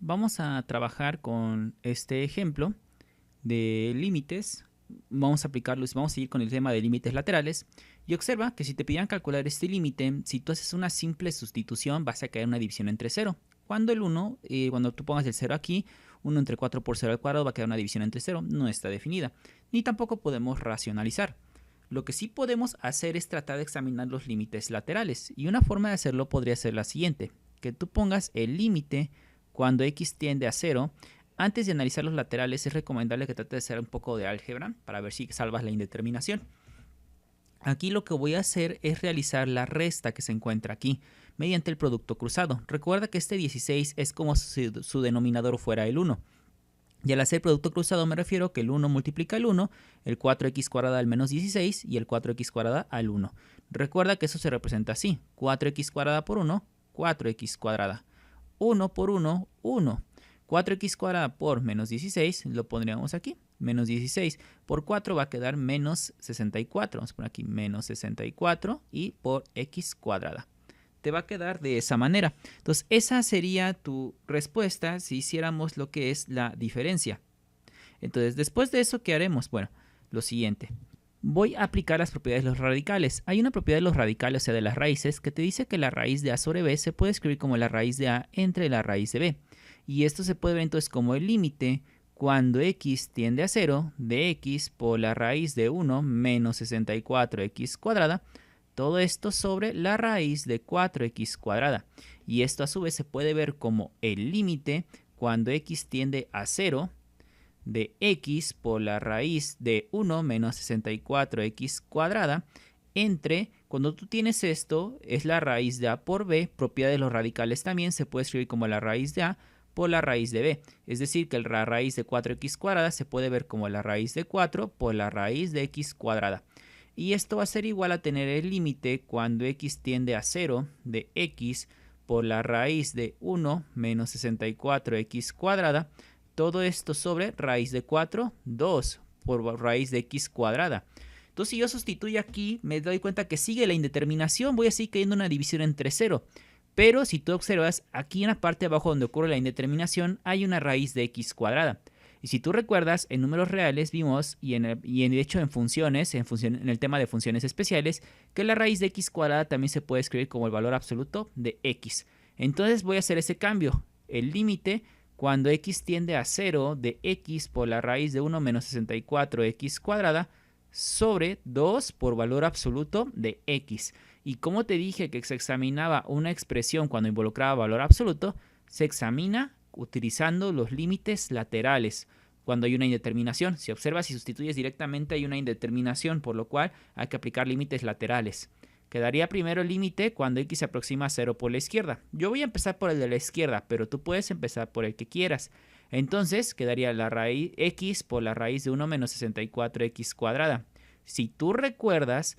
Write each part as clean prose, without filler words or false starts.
Vamos a trabajar con este ejemplo de límites. Vamos a aplicarlos, vamos a seguir con el tema de límites laterales. Y observa que si te pidieran calcular este límite, si tú haces una simple sustitución, vas a caer en una división entre 0. Cuando el 1, cuando tú pongas el 0 aquí, 1 entre 4 por 0 al cuadrado va a quedar una división entre 0. No está definida. Ni tampoco podemos racionalizar. Lo que sí podemos hacer es tratar de examinar los límites laterales. Y una forma de hacerlo podría ser la siguiente. Que tú pongas el límite cuando x tiende a 0. Antes de analizar los laterales es recomendable que trates de hacer un poco de álgebra para ver si salvas la indeterminación. Aquí lo que voy a hacer es realizar la resta que se encuentra aquí mediante el producto cruzado. Recuerda que este 16 es como si su denominador fuera el 1. Y al hacer producto cruzado me refiero que el 1 multiplica el 1, el 4x cuadrada al menos 16 y el 4x cuadrada al 1. Recuerda que eso se representa así. 4x cuadrada por 1, 4x cuadrada. 1 por 1, 1. 4x cuadrada por menos 16, lo pondríamos aquí. Menos 16 por 4 va a quedar menos 64. Vamos a poner aquí menos 64 y por x cuadrada. Te va a quedar de esa manera. Entonces, esa sería tu respuesta si hiciéramos lo que es la diferencia. Entonces, después de eso, ¿qué haremos? Bueno, lo siguiente. Voy a aplicar las propiedades de los radicales. Hay una propiedad de los radicales, o sea, de las raíces, que te dice que la raíz de a sobre b se puede escribir como la raíz de a entre la raíz de b. Y esto se puede ver entonces como el límite cuando x tiende a 0 de x por la raíz de 1 menos 64x cuadrada. Todo esto sobre la raíz de 4x cuadrada. Y esto a su vez se puede ver como el límite cuando x tiende a 0 de x por la raíz de 1 menos 64x cuadrada entre, cuando tú tienes esto, es la raíz de a por b, propiedad de los radicales también se puede escribir como la raíz de a por la raíz de b. Es decir, que la raíz de 4x cuadrada se puede ver como la raíz de 4 por la raíz de x cuadrada. Y esto va a ser igual a tener el límite cuando x tiende a 0 de x por la raíz de 1 menos 64x cuadrada. Todo esto sobre raíz de 4, 2 por raíz de x cuadrada. Entonces, si yo sustituyo aquí, me doy cuenta que sigue la indeterminación. Voy a seguir cayendo una división entre 0. Pero si tú observas, aquí en la parte de abajo donde ocurre la indeterminación, hay una raíz de x cuadrada. Y si tú recuerdas, en números reales vimos, y de hecho en funciones, en el tema de funciones especiales, que la raíz de x cuadrada también se puede escribir como el valor absoluto de x. Entonces voy a hacer ese cambio. El límite cuando x tiende a 0 de x por la raíz de 1 menos 64x cuadrada sobre 2 por valor absoluto de x. Y como te dije que se examinaba una expresión cuando involucraba valor absoluto, se examina utilizando los límites laterales cuando hay una indeterminación. Si observas y sustituyes directamente hay una indeterminación, por lo cual hay que aplicar límites laterales. Quedaría primero el límite cuando x se aproxima a 0 por la izquierda. Yo voy a empezar por el de la izquierda, pero tú puedes empezar por el que quieras. Entonces quedaría la raíz x por la raíz de 1 menos 64x cuadrada. Si tú recuerdas,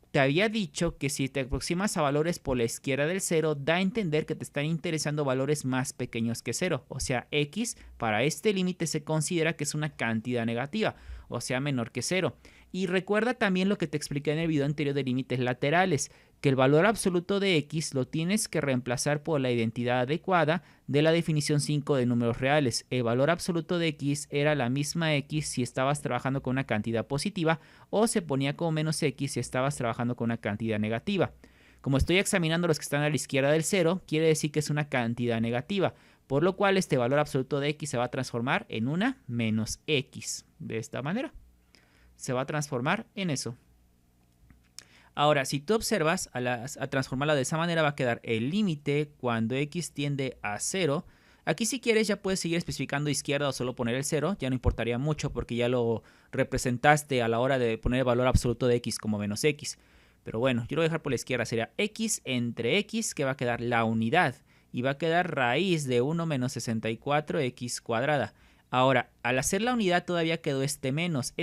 te había dicho que si te aproximas a valores por la izquierda del 0, da a entender que te están interesando valores más pequeños que 0. O sea, x para este límite se considera que es una cantidad negativa, o sea, menor que 0. Y recuerda también lo que te expliqué en el video anterior de límites laterales, que el valor absoluto de x lo tienes que reemplazar por la identidad adecuada de la definición 5 de números reales. El valor absoluto de x era la misma x si estabas trabajando con una cantidad positiva o se ponía como menos x si estabas trabajando con una cantidad negativa. Como estoy examinando los que están a la izquierda del 0, quiere decir que es una cantidad negativa, por lo cual este valor absoluto de x se va a transformar en una menos x. De esta manera se va a transformar en eso. Ahora, si tú observas, a transformarla de esa manera va a quedar el límite cuando x tiende a 0. Aquí si quieres ya puedes seguir especificando izquierda o solo poner el 0, ya no importaría mucho porque ya lo representaste a la hora de poner el valor absoluto de x como menos x. Pero bueno, yo lo voy a dejar por la izquierda, sería x entre x, que va a quedar la unidad, y va a quedar raíz de 1 menos 64x cuadrada. Ahora, al hacer la unidad todavía quedó este menos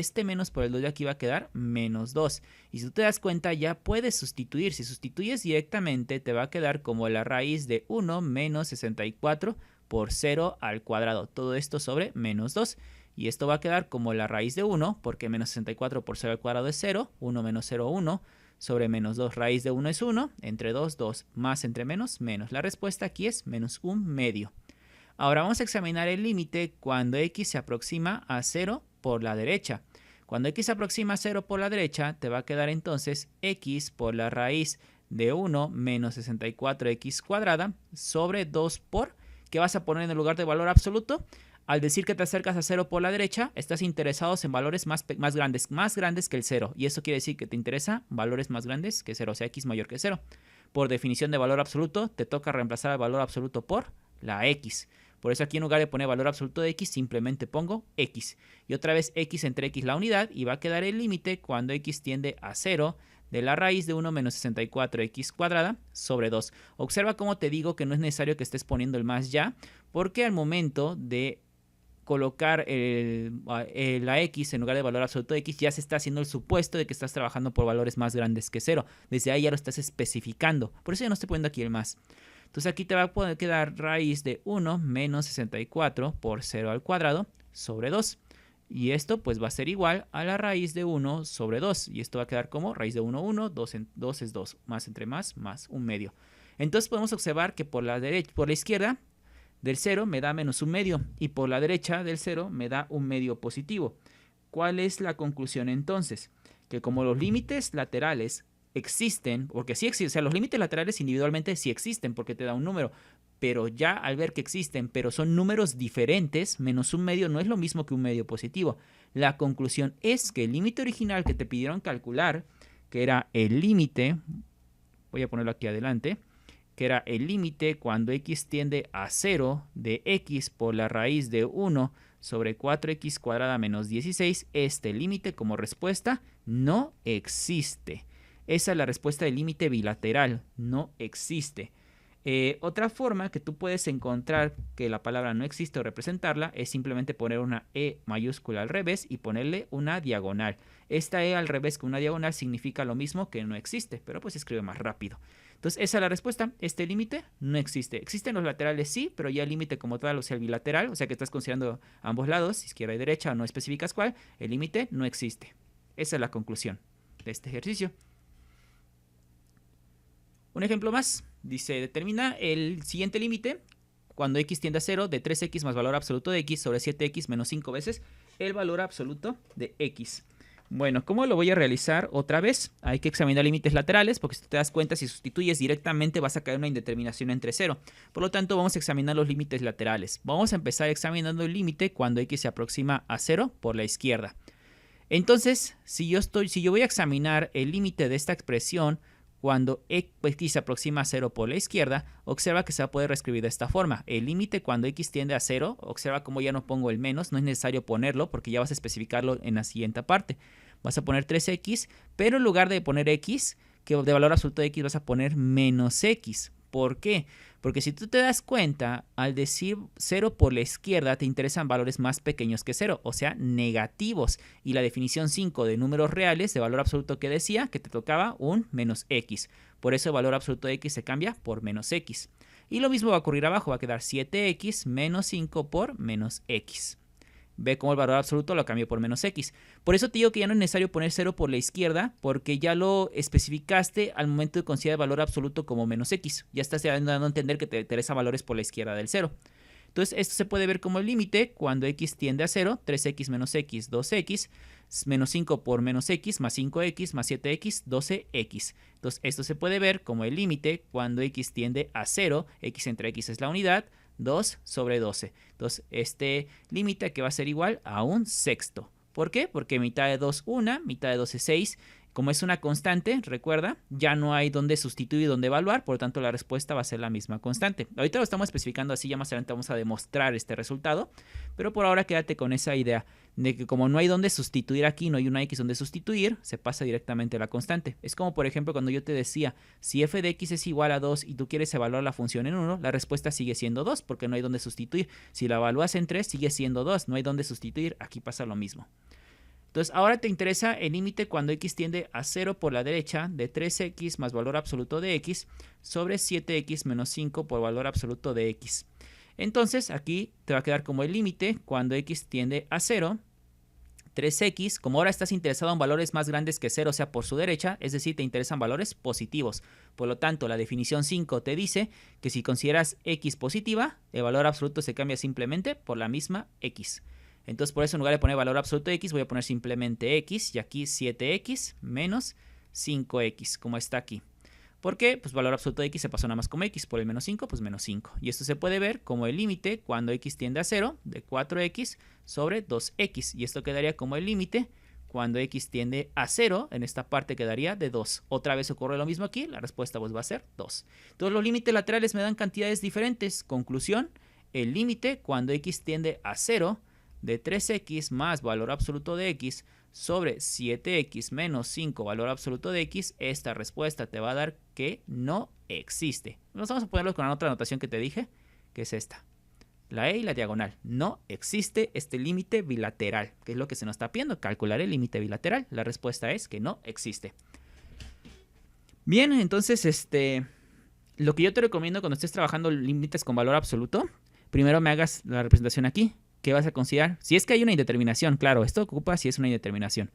por el 2 de aquí va a quedar menos 2. Y si tú te das cuenta ya puedes sustituir. Si sustituyes directamente te va a quedar como la raíz de 1 menos 64 por 0 al cuadrado. Todo esto sobre menos 2. Y esto va a quedar como la raíz de 1, porque menos 64 por 0 al cuadrado es 0. 1 menos 0, 1. Sobre menos 2, raíz de 1 es 1. Entre 2, 2. Más entre menos, menos. La respuesta aquí es menos 1 medio. Ahora vamos a examinar el límite cuando x se aproxima a 0 por la derecha. Cuando x se aproxima a 0 por la derecha, te va a quedar entonces x por la raíz de 1 menos 64x cuadrada sobre 2 por, ¿qué vas a poner en el lugar de valor absoluto? Al decir que te acercas a 0 por la derecha, estás interesado en valores más grandes que el 0. Y eso quiere decir que te interesa valores más grandes que 0, o sea, x mayor que 0. Por definición de valor absoluto, te toca reemplazar el valor absoluto por la x. Por eso aquí en lugar de poner valor absoluto de x, simplemente pongo x. Y otra vez x entre x la unidad, y va a quedar el límite cuando x tiende a 0 de la raíz de 1 menos 64x cuadrada sobre 2. Observa cómo te digo que no es necesario que estés poniendo el más ya, porque al momento de colocar la x en lugar de valor absoluto de x, ya se está haciendo el supuesto de que estás trabajando por valores más grandes que 0. Desde ahí ya lo estás especificando. Por eso ya no estoy poniendo aquí el más. Entonces aquí te va a poder quedar raíz de 1 menos 64 por 0 al cuadrado sobre 2. Y esto pues va a ser igual a la raíz de 1 sobre 2. Y esto va a quedar como raíz de 1, 1, 2 es 2. Más entre más 1 medio. Entonces podemos observar que por la izquierda del 0 me da menos 1 medio. Y por la derecha del 0 me da 1 medio positivo. ¿Cuál es la conclusión entonces? Que como los límites laterales existen, porque sí existen, o sea, los límites laterales individualmente sí existen porque te da un número, pero ya al ver que existen, pero son números diferentes, menos 1 medio no es lo mismo que 1 medio positivo. La conclusión es que el límite original que te pidieron calcular, que era el límite, voy a ponerlo aquí adelante, que era el límite cuando x tiende a 0 de x por la raíz de 1 sobre 4x cuadrada menos 16, este límite como respuesta no existe. Esa es la respuesta del límite bilateral, no existe. Otra forma que tú puedes encontrar que la palabra no existe o representarla es simplemente poner una E mayúscula al revés y ponerle una diagonal. Esta E al revés con una diagonal significa lo mismo que no existe, pero pues se escribe más rápido. Entonces esa es la respuesta. Este límite no existe. Existen los laterales sí, pero ya el límite como tal, o sea el bilateral, o sea que estás considerando ambos lados, izquierda y derecha, o no especificas cuál, el límite no existe. Esa es la conclusión de este ejercicio. Un ejemplo más, dice, determina el siguiente límite cuando x tiende a 0 de 3x más valor absoluto de x sobre 7x menos 5 veces el valor absoluto de x. Bueno, ¿cómo lo voy a realizar? Otra vez, hay que examinar límites laterales porque si te das cuenta, si sustituyes directamente vas a caer una indeterminación entre 0. Por lo tanto, vamos a examinar los límites laterales. Vamos a empezar examinando el límite cuando x se aproxima a 0 por la izquierda. Entonces, si yo voy a examinar el límite de esta expresión cuando x se aproxima a 0 por la izquierda, observa que se va a poder reescribir de esta forma. El límite cuando x tiende a 0, observa cómo ya no pongo el menos, no es necesario ponerlo porque ya vas a especificarlo en la siguiente parte. Vas a poner 3x, pero en lugar de poner x, que de valor absoluto de x, vas a poner menos x. ¿Por qué? Porque si tú te das cuenta, al decir 0 por la izquierda te interesan valores más pequeños que 0, o sea, negativos. Y la definición 5 de números reales de valor absoluto que decía que te tocaba un menos x. Por eso el valor absoluto de x se cambia por menos x. Y lo mismo va a ocurrir abajo, va a quedar 7x menos 5 por menos x. Ve cómo el valor absoluto lo cambio por menos x. Por eso te digo que ya no es necesario poner 0 por la izquierda, porque ya lo especificaste al momento de considerar el valor absoluto como menos x. Ya estás dando a entender que te interesa valores por la izquierda del 0. Entonces esto se puede ver como el límite cuando x tiende a 0, 3x menos x, 2x, menos 5 por menos x, más 5x, más 7x, 12x. Entonces esto se puede ver como el límite cuando x tiende a 0, x entre x es la unidad, 2 sobre 12. Entonces, este límite que va a ser igual a un sexto. ¿Por qué? Porque mitad de 2, 1, mitad de 2 es 6. Como es una constante, recuerda, ya no hay dónde sustituir y dónde evaluar, por lo tanto la respuesta va a ser la misma constante. Ahorita lo estamos especificando así, ya más adelante vamos a demostrar este resultado, pero por ahora quédate con esa idea de que como no hay dónde sustituir aquí, no hay una x donde sustituir, se pasa directamente a la constante. Es como por ejemplo cuando yo te decía, si f de x es igual a 2 y tú quieres evaluar la función en 1, la respuesta sigue siendo 2 porque no hay dónde sustituir. Si la evalúas en 3, sigue siendo 2, no hay dónde sustituir, aquí pasa lo mismo. Entonces ahora te interesa el límite cuando x tiende a 0 por la derecha de 3x más valor absoluto de x sobre 7x menos 5 por valor absoluto de x. Entonces aquí te va a quedar como el límite cuando x tiende a 0, 3x, como ahora estás interesado en valores más grandes que 0, o sea, por su derecha, es decir, te interesan valores positivos. Por lo tanto, la definición 5 te dice que si consideras x positiva, el valor absoluto se cambia simplemente por la misma x. Entonces, por eso en lugar de poner valor absoluto de x, voy a poner simplemente x, y aquí 7x menos 5x, como está aquí. ¿Por qué? Pues valor absoluto de x se pasó nada más como x, por el menos 5, pues menos 5. Y esto se puede ver como el límite cuando x tiende a 0 de 4x sobre 2x. Y esto quedaría como el límite cuando x tiende a 0, en esta parte quedaría de 2. Otra vez ocurre lo mismo aquí, la respuesta pues va a ser 2. Todos los límites laterales me dan cantidades diferentes. Conclusión, el límite cuando x tiende a 0 de 3x más valor absoluto de x sobre 7x menos 5 valor absoluto de x, esta respuesta te va a dar que no existe. Vamos a ponerlo con la otra anotación que te dije, que es esta. La E y la diagonal. No existe este límite bilateral, que es lo que se nos está pidiendo, calcular el límite bilateral. La respuesta es que no existe. Bien, entonces lo que yo te recomiendo cuando estés trabajando límites con valor absoluto, primero me hagas la representación aquí. ¿Qué vas a considerar? Si es que hay una indeterminación, claro, esto ocupa si es una indeterminación.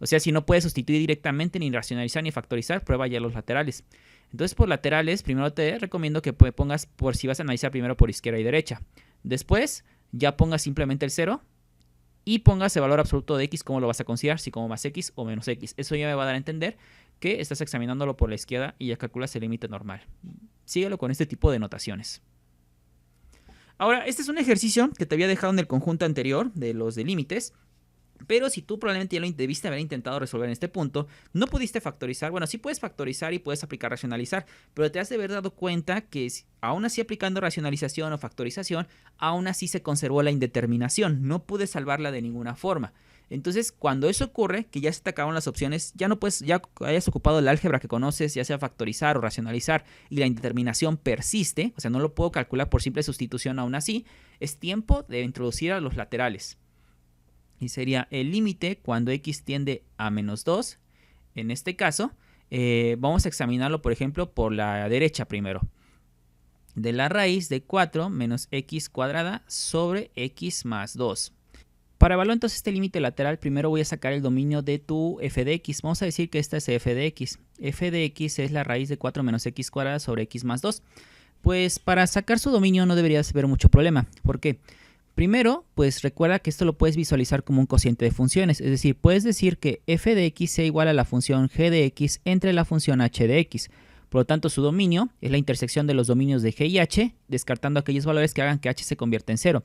O sea, si no puedes sustituir directamente, ni racionalizar, ni factorizar, prueba ya los laterales. Entonces, por laterales, primero te recomiendo que pongas, por si vas a analizar primero por izquierda y derecha. Después, ya pongas simplemente el 0 y pongas el valor absoluto de x, cómo lo vas a considerar, si como más x o menos x. Eso ya me va a dar a entender que estás examinándolo por la izquierda y ya calculas el límite normal. Síguelo con este tipo de notaciones. Ahora, este es un ejercicio que te había dejado en el conjunto anterior de los de límites, pero si tú probablemente ya lo debiste haber intentado resolver en este punto, no pudiste factorizar. Bueno, sí puedes factorizar y puedes aplicar racionalizar, pero te has de haber dado cuenta que aún así aplicando racionalización o factorización, aún así se conservó la indeterminación. No pude salvarla de ninguna forma. Entonces, cuando eso ocurre, que ya se te acabaron las opciones, ya no puedes, ya hayas ocupado el álgebra que conoces, ya sea factorizar o racionalizar, y la indeterminación persiste, o sea, no lo puedo calcular por simple sustitución aún así, es tiempo de introducir a los laterales. Y sería el límite cuando x tiende a menos 2. En este caso, vamos a examinarlo, por ejemplo, por la derecha primero. De la raíz de 4 menos x cuadrada sobre x más 2. Para evaluar entonces este límite lateral, primero voy a sacar el dominio de tu f de x. Vamos a decir que esta es f de x. F de x es la raíz de 4 menos x cuadrada sobre x más 2. Pues para sacar su dominio no deberías haber mucho problema. ¿Por qué? Primero, pues recuerda que esto lo puedes visualizar como un cociente de funciones. Es decir, puedes decir que f de x sea igual a la función g de x entre la función h de x. Por lo tanto, su dominio es la intersección de los dominios de g y h, descartando aquellos valores que hagan que h se convierta en 0.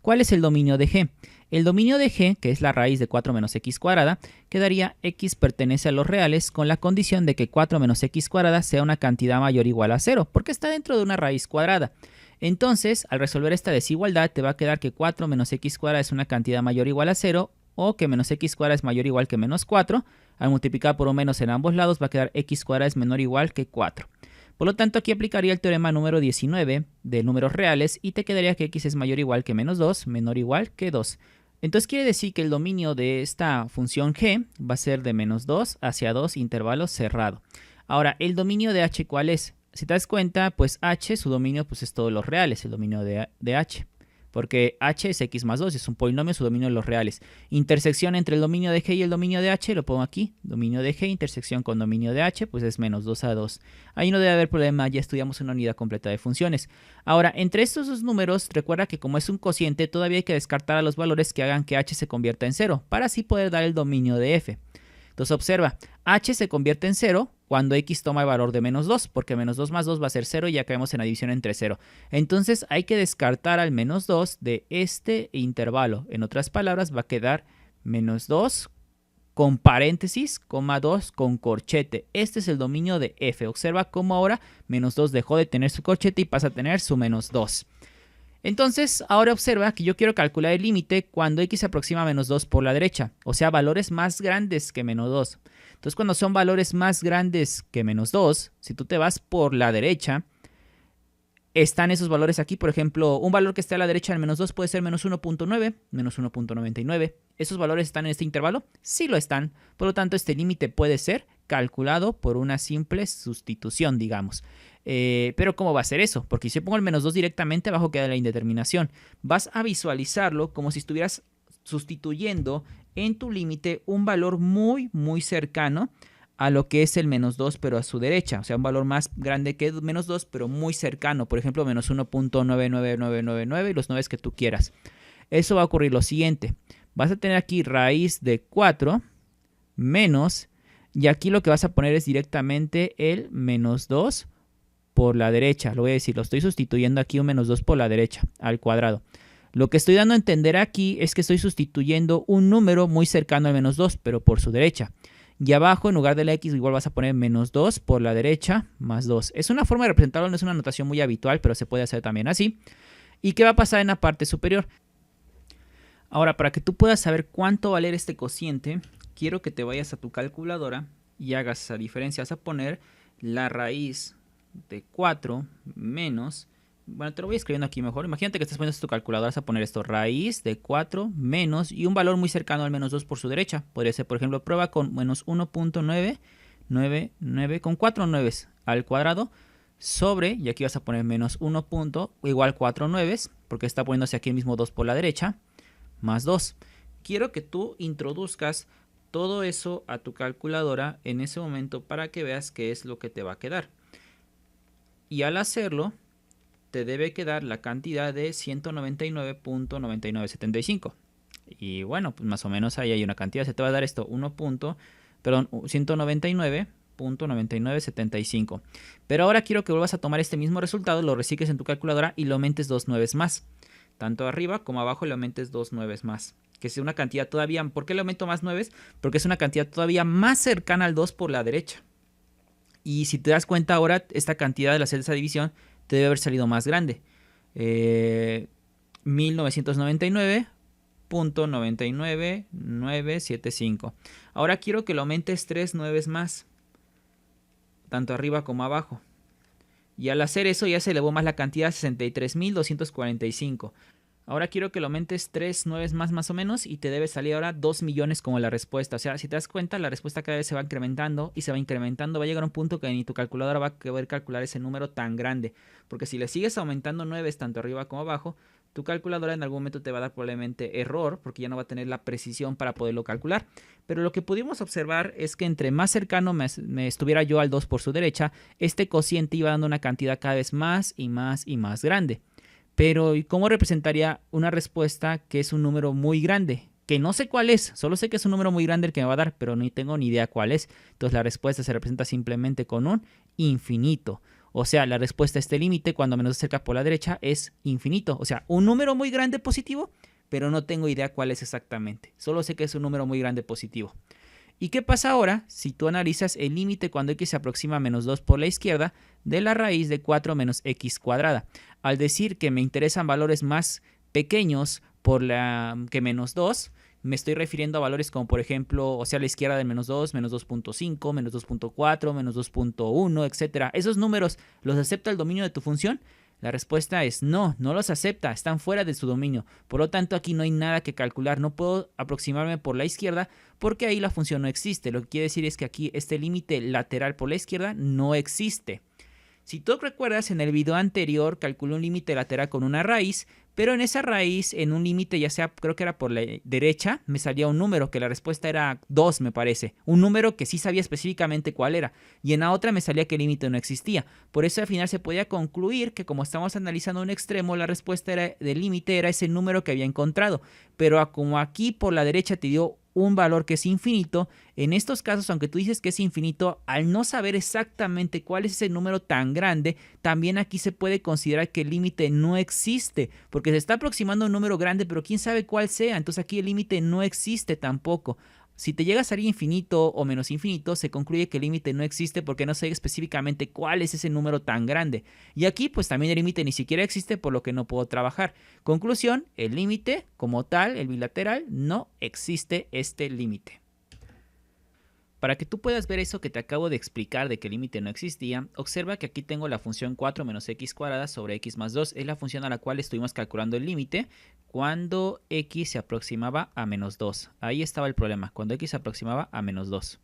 ¿Cuál es el dominio de g? El dominio de g, que es la raíz de 4 menos x cuadrada, quedaría x pertenece a los reales con la condición de que 4 menos x cuadrada sea una cantidad mayor o igual a 0, porque está dentro de una raíz cuadrada. Entonces, al resolver esta desigualdad, te va a quedar que 4 menos x cuadrada es una cantidad mayor o igual a 0, o que menos x cuadrada es mayor o igual que menos 4. Al multiplicar por un menos en ambos lados, va a quedar x cuadrada es menor o igual que 4. Por lo tanto, aquí aplicaría el teorema número 19 de números reales y te quedaría que x es mayor o igual que menos 2, menor o igual que 2. Entonces quiere decir que el dominio de esta función g va a ser de menos 2 hacia 2 intervalo cerrado. Ahora, ¿el dominio de h cuál es? Si te das cuenta, pues h, su dominio pues es todos los reales, el dominio de h. Porque h es x más 2, es un polinomio, su dominio de los reales. Intersección entre el dominio de g y el dominio de h, lo pongo aquí. Dominio de g, intersección con dominio de h, pues es menos 2 a 2. Ahí no debe haber problema, ya estudiamos una unidad completa de funciones. Ahora, entre estos dos números, recuerda que como es un cociente, todavía hay que descartar a los valores que hagan que h se convierta en 0, para así poder dar el dominio de f. Entonces observa, h se convierte en 0 cuando x toma el valor de menos 2, porque menos 2 más 2 va a ser 0 y ya caemos en la división entre 0. Entonces hay que descartar al menos 2 de este intervalo. En otras palabras, va a quedar menos 2 con paréntesis, coma 2 con corchete. Este es el dominio de f. Observa cómo ahora menos 2 dejó de tener su corchete y pasa a tener su menos 2. Entonces, ahora observa que yo quiero calcular el límite cuando x se aproxima a menos 2 por la derecha, o sea, valores más grandes que menos 2. Entonces, cuando son valores más grandes que menos 2, si tú te vas por la derecha, están esos valores aquí. Por ejemplo, un valor que esté a la derecha del menos 2 puede ser menos 1.9, menos 1.99. ¿Esos valores están en este intervalo? Sí lo están. Por lo tanto, este límite puede ser calculado por una simple sustitución, digamos. Pero ¿cómo va a ser eso? Porque si yo pongo el menos 2 directamente, abajo queda la indeterminación. Vas a visualizarlo como si estuvieras sustituyendo en tu límite un valor muy, muy cercano a lo que es el menos 2, pero a su derecha. O sea, un valor más grande que menos 2, pero muy cercano. Por ejemplo, menos 1.99999 y los 9 que tú quieras. Eso va a ocurrir lo siguiente. Vas a tener aquí raíz de 4 menos, y aquí lo que vas a poner es directamente el menos 2 por la derecha. Lo voy a decir, lo estoy sustituyendo aquí un menos 2 por la derecha, al cuadrado. Lo que estoy dando a entender aquí es que estoy sustituyendo un número muy cercano al menos 2, pero por su derecha. Y abajo, en lugar de la x, igual vas a poner menos 2 por la derecha más 2. Es una forma de representarlo, no es una notación muy habitual, pero se puede hacer también así. ¿Y qué va a pasar en la parte superior? Ahora, para que tú puedas saber cuánto va a valer este cociente, quiero que te vayas a tu calculadora y hagas esa diferencia. Vas a poner la raíz de 4 menos... Bueno, te lo voy escribiendo aquí mejor. Imagínate que estás poniendo tu calculadora, vas a poner esto, raíz de 4 menos y un valor muy cercano al menos 2 por su derecha. Podría ser, por ejemplo, prueba con menos 1.999 con 4 nueves al cuadrado sobre, y aquí vas a poner menos 1 igual 4 nueves, porque está poniéndose aquí el mismo 2 por la derecha, más 2. Quiero que tú introduzcas todo eso a tu calculadora en ese momento para que veas qué es lo que te va a quedar. Y al hacerlo, te debe quedar la cantidad de 199.9975. Y bueno, pues más o menos ahí hay una cantidad. Se te va a dar esto, 199.9975. Pero ahora quiero que vuelvas a tomar este mismo resultado, lo recicles en tu calculadora y lo aumentes 2 nueves más. Tanto arriba como abajo le aumentes 2 nueves más. Que es una cantidad todavía... ¿Por qué le aumento más nueves? Porque es una cantidad todavía más cercana al 2 por la derecha. Y si te das cuenta ahora, esta cantidad de la esa división te debe haber salido más grande. 1999.99975. Ahora quiero que lo aumentes 3 nueves más. Tanto arriba como abajo. Y al hacer eso ya se elevó más la cantidad a 63.245. Ahora quiero que lo aumentes 3 nueves más o menos y te debe salir ahora 2 millones como la respuesta. O sea, si te das cuenta, la respuesta cada vez se va incrementando y se va incrementando. Va a llegar a un punto que ni tu calculadora va a poder calcular ese número tan grande. Porque si le sigues aumentando nueves tanto arriba como abajo, tu calculadora en algún momento te va a dar probablemente error porque ya no va a tener la precisión para poderlo calcular. Pero lo que pudimos observar es que entre más cercano me estuviera yo al 2 por su derecha, este cociente iba dando una cantidad cada vez más y más y más grande. Pero ¿cómo representaría una respuesta que es un número muy grande? Que no sé cuál es, solo sé que es un número muy grande el que me va a dar, pero no tengo ni idea cuál es. Entonces la respuesta se representa simplemente con un infinito. O sea, la respuesta a este límite cuando menos cerca por la derecha es infinito. O sea, un número muy grande positivo, pero no tengo idea cuál es exactamente. Solo sé que es un número muy grande positivo. ¿Y qué pasa ahora si tú analizas el límite cuando x se aproxima a menos 2 por la izquierda de la raíz de 4 menos x cuadrada? Al decir que me interesan valores más pequeños que menos 2, me estoy refiriendo a valores como por ejemplo, o sea, a la izquierda del menos 2, menos 2.5, menos 2.4, menos 2.1, etc. ¿Esos números los acepta el dominio de tu función? La respuesta es no, no los acepta, están fuera de su dominio. Por lo tanto, aquí no hay nada que calcular, no puedo aproximarme por la izquierda porque ahí la función no existe. Lo que quiere decir es que aquí este límite lateral por la izquierda no existe. Si tú recuerdas, en el video anterior calculé un límite lateral con una raíz, pero en esa raíz, en un límite, ya sea, creo que era por la derecha, me salía un número, que la respuesta era 2, me parece. Un número que sí sabía específicamente cuál era. Y en la otra me salía que el límite no existía. Por eso al final se podía concluir que como estamos analizando un extremo, la respuesta del límite era ese número que había encontrado. Pero como aquí por la derecha te dio un valor que es infinito, en estos casos, aunque tú dices que es infinito, al no saber exactamente cuál es ese número tan grande, también aquí se puede considerar que el límite no existe, porque se está aproximando a un número grande, pero quién sabe cuál sea, entonces aquí el límite no existe tampoco. Si te llega a salir infinito o menos infinito, se concluye que el límite no existe porque no sé específicamente cuál es ese número tan grande. Y aquí pues también el límite ni siquiera existe, por lo que no puedo trabajar. Conclusión, el límite como tal, el bilateral, no existe este límite. Para que tú puedas ver eso que te acabo de explicar de que el límite no existía, observa que aquí tengo la función 4 menos x cuadrada sobre x más 2. Es la función a la cual estuvimos calculando el límite cuando x se aproximaba a menos 2. Ahí estaba el problema, cuando x se aproximaba a menos 2.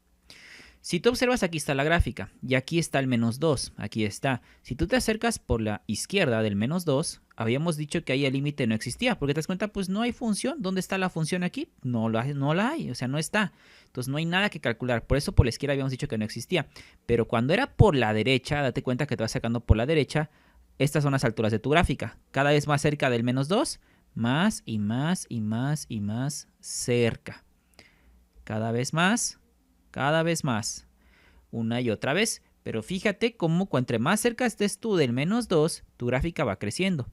Si tú observas, aquí está la gráfica y aquí está el menos 2, aquí está. Si tú te acercas por la izquierda del menos 2, habíamos dicho que ahí el límite no existía, porque te das cuenta, pues no hay función. ¿Dónde está la función aquí? No la hay, o sea, no está. Entonces no hay nada que calcular, por eso por la izquierda habíamos dicho que no existía. Pero cuando era por la derecha, date cuenta que te vas sacando por la derecha, estas son las alturas de tu gráfica. Cada vez más cerca del menos 2, más y más y más y más cerca. Cada vez más, una y otra vez. Pero fíjate cómo entre más cerca estés tú del menos 2, tu gráfica va creciendo.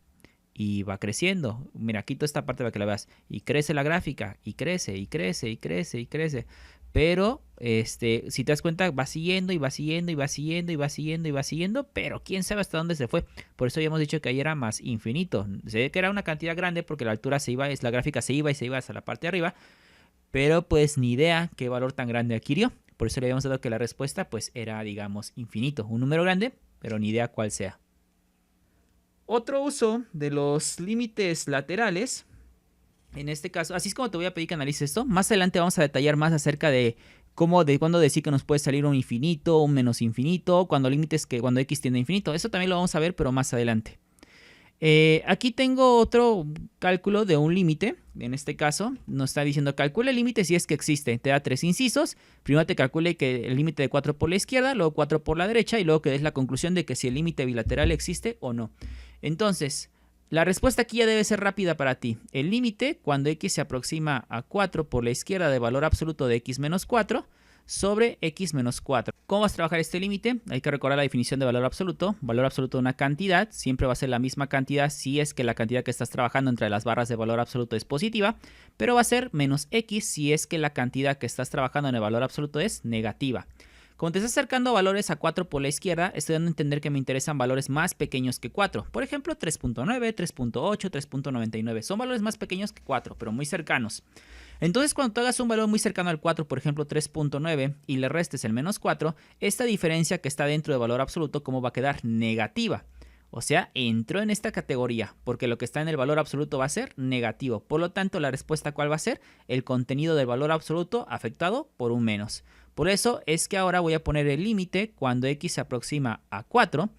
Y va creciendo. Mira, quito esta parte para que la veas. Y crece la gráfica. Y crece, y crece, y crece, y crece. Pero, si te das cuenta, va siguiendo, y va siguiendo, y va siguiendo, y va siguiendo, y va siguiendo. Pero quién sabe hasta dónde se fue. Por eso habíamos dicho que ahí era más infinito. Se ve que era una cantidad grande porque la altura se iba, la gráfica se iba y se iba hasta la parte de arriba. Pero pues ni idea qué valor tan grande adquirió. Por eso le habíamos dado que la respuesta pues era, digamos, infinito. Un número grande, pero ni idea cuál sea. Otro uso de los límites laterales, en este caso, así es como te voy a pedir que analices esto. Más adelante vamos a detallar más acerca de cuándo decir que nos puede salir un infinito, un menos infinito, cuando x tiende a infinito. Eso también lo vamos a ver, pero más adelante. Aquí tengo otro cálculo de un límite. En este caso nos está diciendo calcula el límite si es que existe. Te da 3 incisos. Primero te calcule que el límite de 4 por la izquierda, luego 4 por la derecha y luego que des la conclusión de que si el límite bilateral existe o no. Entonces, la respuesta aquí ya debe ser rápida para ti. El límite cuando x se aproxima a 4 por la izquierda de valor absoluto de x menos 4 sobre x menos 4. ¿Cómo vas a trabajar este límite? Hay que recordar la definición de valor absoluto. Valor absoluto de una cantidad siempre va a ser la misma cantidad si es que la cantidad que estás trabajando entre las barras de valor absoluto es positiva, pero va a ser menos x si es que la cantidad que estás trabajando en el valor absoluto es negativa. Como te estás acercando valores a 4 por la izquierda, estoy dando a entender que me interesan valores más pequeños que 4. Por ejemplo, 3.9, 3.8, 3.99. Son valores más pequeños que 4, pero muy cercanos. Entonces, cuando tú hagas un valor muy cercano al 4, por ejemplo 3.9, y le restes el menos 4, esta diferencia que está dentro de valor absoluto, ¿cómo va a quedar? Negativa. O sea, entró en esta categoría, porque lo que está en el valor absoluto va a ser negativo. Por lo tanto, la respuesta ¿cuál va a ser? El contenido del valor absoluto afectado por un menos. Por eso es que ahora voy a poner el límite cuando x se aproxima a 4,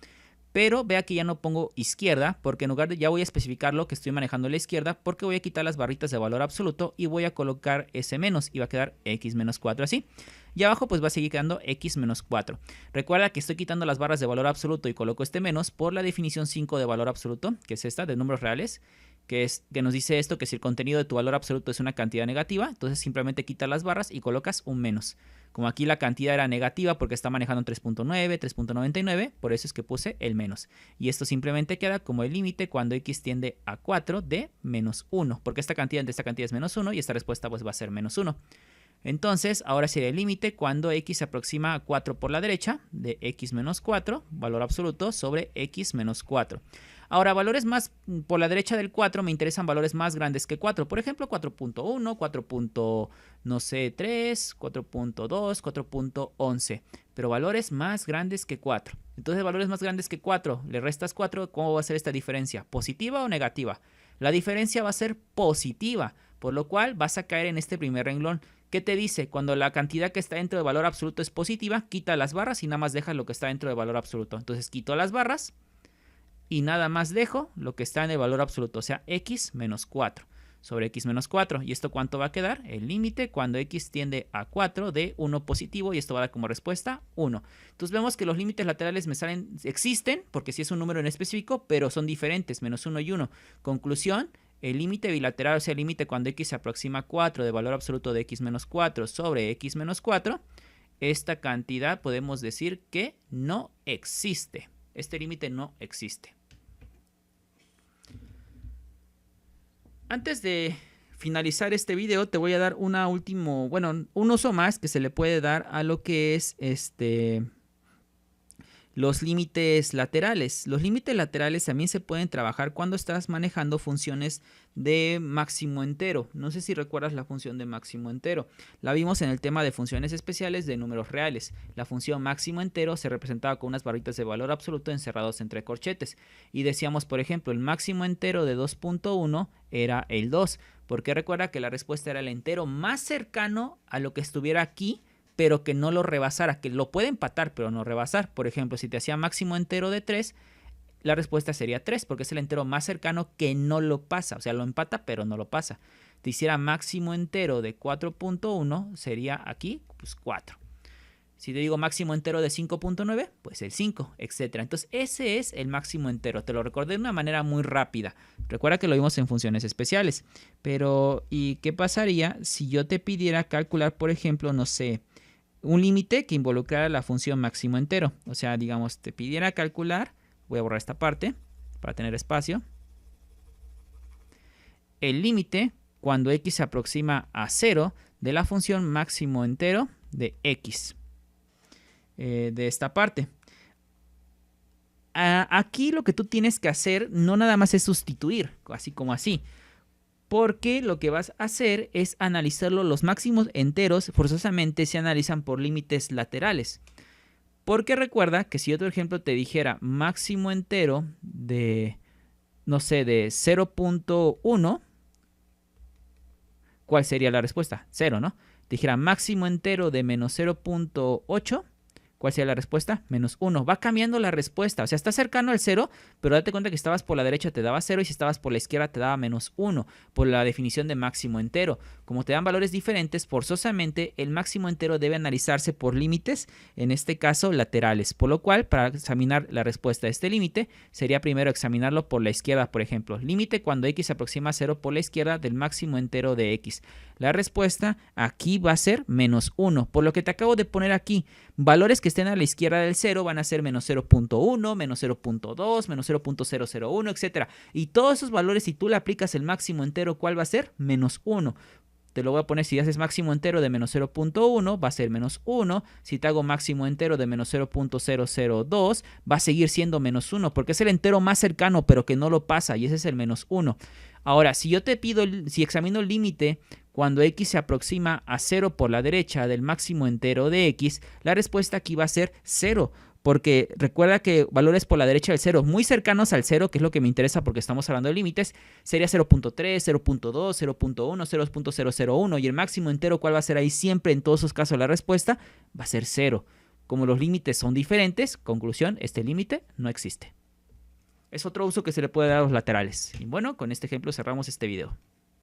pero vea que ya no pongo izquierda, porque en lugar de ya voy a especificar lo que estoy manejando a la izquierda, porque voy a quitar las barritas de valor absoluto y voy a colocar ese menos y va a quedar x menos 4 así. Y abajo pues va a seguir quedando x menos 4. Recuerda que estoy quitando las barras de valor absoluto y coloco este menos por la definición 5 de valor absoluto, que es esta de números reales, que nos dice esto, que si el contenido de tu valor absoluto es una cantidad negativa, entonces simplemente quitas las barras y colocas un menos. Como aquí la cantidad era negativa porque está manejando en 3.9, 3.99, por eso es que puse el menos. Y esto simplemente queda como el límite cuando x tiende a 4 de menos 1, porque esta cantidad entre esta cantidad es menos 1 y esta respuesta pues va a ser menos 1. Entonces, ahora sería el límite cuando x se aproxima a 4 por la derecha de x menos 4, valor absoluto, sobre x menos 4. Ahora, valores más por la derecha del 4 me interesan valores más grandes que 4. Por ejemplo, 4.1, 4.3, 4.2, 4.11. Pero valores más grandes que 4. Entonces, valores más grandes que 4, le restas 4, ¿cómo va a ser esta diferencia? ¿Positiva o negativa? La diferencia va a ser positiva, por lo cual vas a caer en este primer renglón. ¿Qué te dice? Cuando la cantidad que está dentro del valor absoluto es positiva, quita las barras y nada más deja lo que está dentro del valor absoluto. Entonces quito las barras y nada más dejo lo que está en el valor absoluto, o sea, x menos 4 sobre x menos 4. ¿Y esto cuánto va a quedar? El límite cuando x tiende a 4 de 1 positivo, y esto va a dar como respuesta 1. Entonces vemos que los límites laterales existen, porque sí es un número en específico, pero son diferentes, menos 1 y 1. Conclusión. El límite bilateral, o sea, el límite cuando x se aproxima a 4 de valor absoluto de x menos 4 sobre x menos 4, esta cantidad podemos decir que no existe. Este límite no existe. Antes de finalizar este video, te voy a dar un uso más que se le puede dar a lo que es los límites laterales. Los límites laterales también se pueden trabajar cuando estás manejando funciones de máximo entero. No sé si recuerdas la función de máximo entero. La vimos en el tema de funciones especiales de números reales. La función máximo entero se representaba con unas barritas de valor absoluto encerrados entre corchetes. Y decíamos, por ejemplo, el máximo entero de 2.1 era el 2. Porque recuerda que la respuesta era el entero más cercano a lo que estuviera aquí, pero que no lo rebasara, que lo puede empatar, pero no rebasar. Por ejemplo, si te hacía máximo entero de 3, la respuesta sería 3, porque es el entero más cercano que no lo pasa. O sea, lo empata, pero no lo pasa. Te hiciera máximo entero de 4.1, sería aquí, pues 4. Si te digo máximo entero de 5.9, pues el 5, etc. Entonces, ese es el máximo entero. Te lo recordé de una manera muy rápida. Recuerda que lo vimos en funciones especiales. Pero, ¿y qué pasaría si yo te pidiera calcular, por ejemplo, no sé, un límite que involucrara la función máximo entero? O sea, digamos, te pidiera calcular, voy a borrar esta parte para tener espacio, el límite cuando x se aproxima a 0 de la función máximo entero de x. De esta parte. Aquí lo que tú tienes que hacer no nada más es sustituir, así como así. Porque lo que vas a hacer es analizarlo. Los máximos enteros forzosamente se analizan por límites laterales. Porque recuerda que si yo, por ejemplo, te dijera máximo entero de, no sé, de 0.1, ¿cuál sería la respuesta? 0, ¿no? Te dijera máximo entero de menos 0.8. ¿Cuál sería la respuesta? Menos 1. Va cambiando la respuesta. O sea, está cercano al 0, pero date cuenta que estabas por la derecha te daba 0 y si estabas por la izquierda te daba menos 1 por la definición de máximo entero. Como te dan valores diferentes, forzosamente el máximo entero debe analizarse por límites, en este caso laterales. Por lo cual, para examinar la respuesta de este límite, sería primero examinarlo por la izquierda, por ejemplo. Límite cuando x se aproxima a 0 por la izquierda del máximo entero de x. La respuesta aquí va a ser menos 1. Por lo que te acabo de poner aquí, valores que estén a la izquierda del 0 van a ser menos 0.1, menos 0.2, menos 0.001, etc. Y todos esos valores, si tú le aplicas el máximo entero, ¿cuál va a ser? Menos 1. Te lo voy a poner, si haces máximo entero de menos 0.1, va a ser menos 1. Si te hago máximo entero de menos 0.002, va a seguir siendo menos 1, porque es el entero más cercano, pero que no lo pasa, y ese es el menos 1. Ahora, si yo te pido, si examino el límite cuando x se aproxima a 0 por la derecha del máximo entero de x, la respuesta aquí va a ser 0. Porque recuerda que valores por la derecha del 0 muy cercanos al 0, que es lo que me interesa porque estamos hablando de límites, sería 0.3, 0.2, 0.1, 0.001. Y el máximo entero, ¿cuál va a ser ahí siempre en todos esos casos? La respuesta va a ser 0. Como los límites son diferentes, conclusión, este límite no existe. Es otro uso que se le puede dar a los laterales. Y bueno, con este ejemplo cerramos este video.